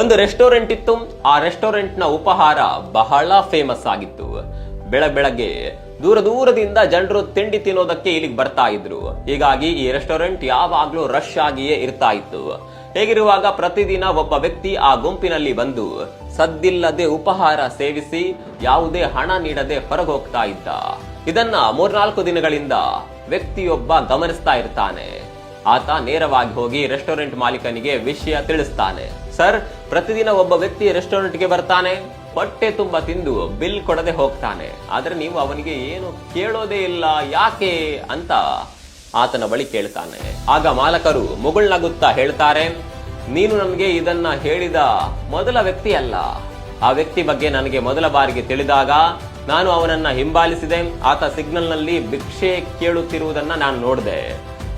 ಒಂದು ರೆಸ್ಟೋರೆಂಟ್ ಇತ್ತು. ಆ ರೆಸ್ಟೋರೆಂಟ್ ನ ಉಪಹಾರ ಬಹಳ ಫೇಮಸ್ ಆಗಿತ್ತು. ಬೆಳಗ್ಗೆ ದೂರದಿಂದ ಜನರು ತಿಂಡಿ ತಿನ್ನೋದಕ್ಕೆ ಇಲ್ಲಿಗೆ ಬರ್ತಾ ಇದ್ರು. ಹೀಗಾಗಿ ಈ ರೆಸ್ಟೋರೆಂಟ್ ಯಾವಾಗ್ಲೂ ರಶ್ ಆಗಿಯೇ ಇರ್ತಾ ಇತ್ತು. ಹೇಗಿರುವಾಗ ಪ್ರತಿದಿನ ಒಬ್ಬ ವ್ಯಕ್ತಿ ಆ ಗುಂಪಿನಲ್ಲಿ ಬಂದು ಸದ್ದಿಲ್ಲದೆ ಉಪಹಾರ ಸೇವಿಸಿ ಯಾವುದೇ ಹಣ ನೀಡದೆ ಹೊರಗೆ ಹೋಗ್ತಾ ಇದ್ದ. ಇದನ್ನ 3-4 ದಿನಗಳಿಂದ ವ್ಯಕ್ತಿಯೊಬ್ಬ ಗಮನಿಸ್ತಾ ಇರ್ತಾನೆ. ಆತ ನೇರವಾಗಿ ಹೋಗಿ ರೆಸ್ಟೋರೆಂಟ್ ಮಾಲೀಕನಿಗೆ ವಿಷಯ ತಿಳಿಸ್ತಾನೆ. ಸರ್, ಪ್ರತಿದಿನ ಒಬ್ಬ ವ್ಯಕ್ತಿ ರೆಸ್ಟೋರೆಂಟ್ಗೆ ಬರ್ತಾನೆ, ಹೊಟ್ಟೆ ತುಂಬಾ ತಿಂದು ಬಿಲ್ ಕೊಡದೆ ಹೋಗ್ತಾನೆ. ಆದ್ರೆ ನೀವು ಅವನಿಗೆ ಏನು ಕೇಳೋದೇ ಇಲ್ಲ, ಯಾಕೆ ಅಂತ ಆತನ ಬಳಿ ಕೇಳ್ತಾನೆ. ಆಗ ಮಾಲಕರು ಮುಗುಳ್ನಗುತ್ತಾ ಹೇಳ್ತಾರೆ, ನೀನು ನನಗೆ ಇದನ್ನ ಹೇಳಿದ ಮೊದಲ ವ್ಯಕ್ತಿ ಅಲ್ಲ. ಆ ವ್ಯಕ್ತಿ ಬಗ್ಗೆ ನನಗೆ ಮೊದಲ ಬಾರಿಗೆ ತಿಳಿದಾಗ ನಾನು ಅವನನ್ನ ಹಿಂಬಾಲಿಸಿದೆ. ಆತ ಸಿಗ್ನಲ್ ನಲ್ಲಿ ಭಿಕ್ಷೆ ಕೇಳುತ್ತಿರುವುದನ್ನ ನಾನು ನೋಡಿದೆ.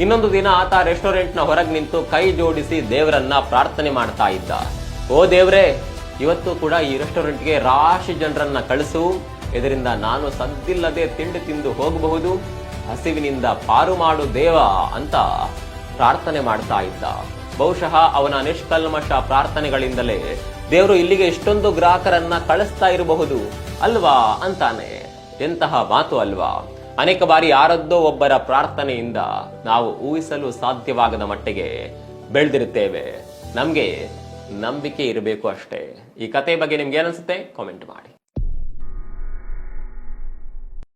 ಇನ್ನೊಂದು ದಿನ ಆತ ರೆಸ್ಟೋರೆಂಟ್ ನ ಹೊರಗೆ ನಿಂತು ಕೈ ಜೋಡಿಸಿ ದೇವರನ್ನ ಪ್ರಾರ್ಥನೆ ಮಾಡ್ತಾ ಇದ್ದ. ಓ ದೇವ್ರೆ, ಇವತ್ತು ಕೂಡ ಈ ರೆಸ್ಟೋರೆಂಟ್ಗೆ ರಾಶಿ ಜನರನ್ನ ಕಳಿಸು. ಇದರಿಂದ ನಾನು ಸದ್ದಿಲ್ಲದೆ ತಿಂಡಿ ತಿಂದು ಹೋಗಬಹುದು. ಹಸಿವಿನಿಂದ ಪಾರು ಮಾಡು ದೇವ ಅಂತ ಪ್ರಾರ್ಥನೆ ಮಾಡ್ತಾ ಇದ್ದ. ಬಹುಶಃ ಅವನ ನಿಷ್ಕಲ್ಮಶ ಪ್ರಾರ್ಥನೆಗಳಿಂದಲೇ ದೇವರು ಇಲ್ಲಿಗೆ ಇಷ್ಟೊಂದು ಗ್ರಾಹಕರನ್ನ ಕಳಿಸ್ತಾ ಇರಬಹುದು ಅಲ್ವಾ ಅಂತಾನೆ. ಎಂತಹ ಮಾತು ಅಲ್ವಾ. ಅನೇಕ ಬಾರಿ ಯಾರದ್ದೋ ಒಬ್ಬರ ಪ್ರಾರ್ಥನೆಯಿಂದ ನಾವು ಊಹಿಸಲು ಸಾಧ್ಯವಾಗದ ಮಟ್ಟಿಗೆ ಬೆಳೆದಿರುತ್ತೇವೆ. ನಮ್ಗೆ ನಂಬಿಕೆ ಇರಬೇಕು ಅಷ್ಟೇ. ಈ ಕತೆ ಬಗ್ಗೆ ನಿಮ್ಗೆ ಏನನ್ಸುತ್ತೆ ಕಾಮೆಂಟ್ ಮಾಡಿ.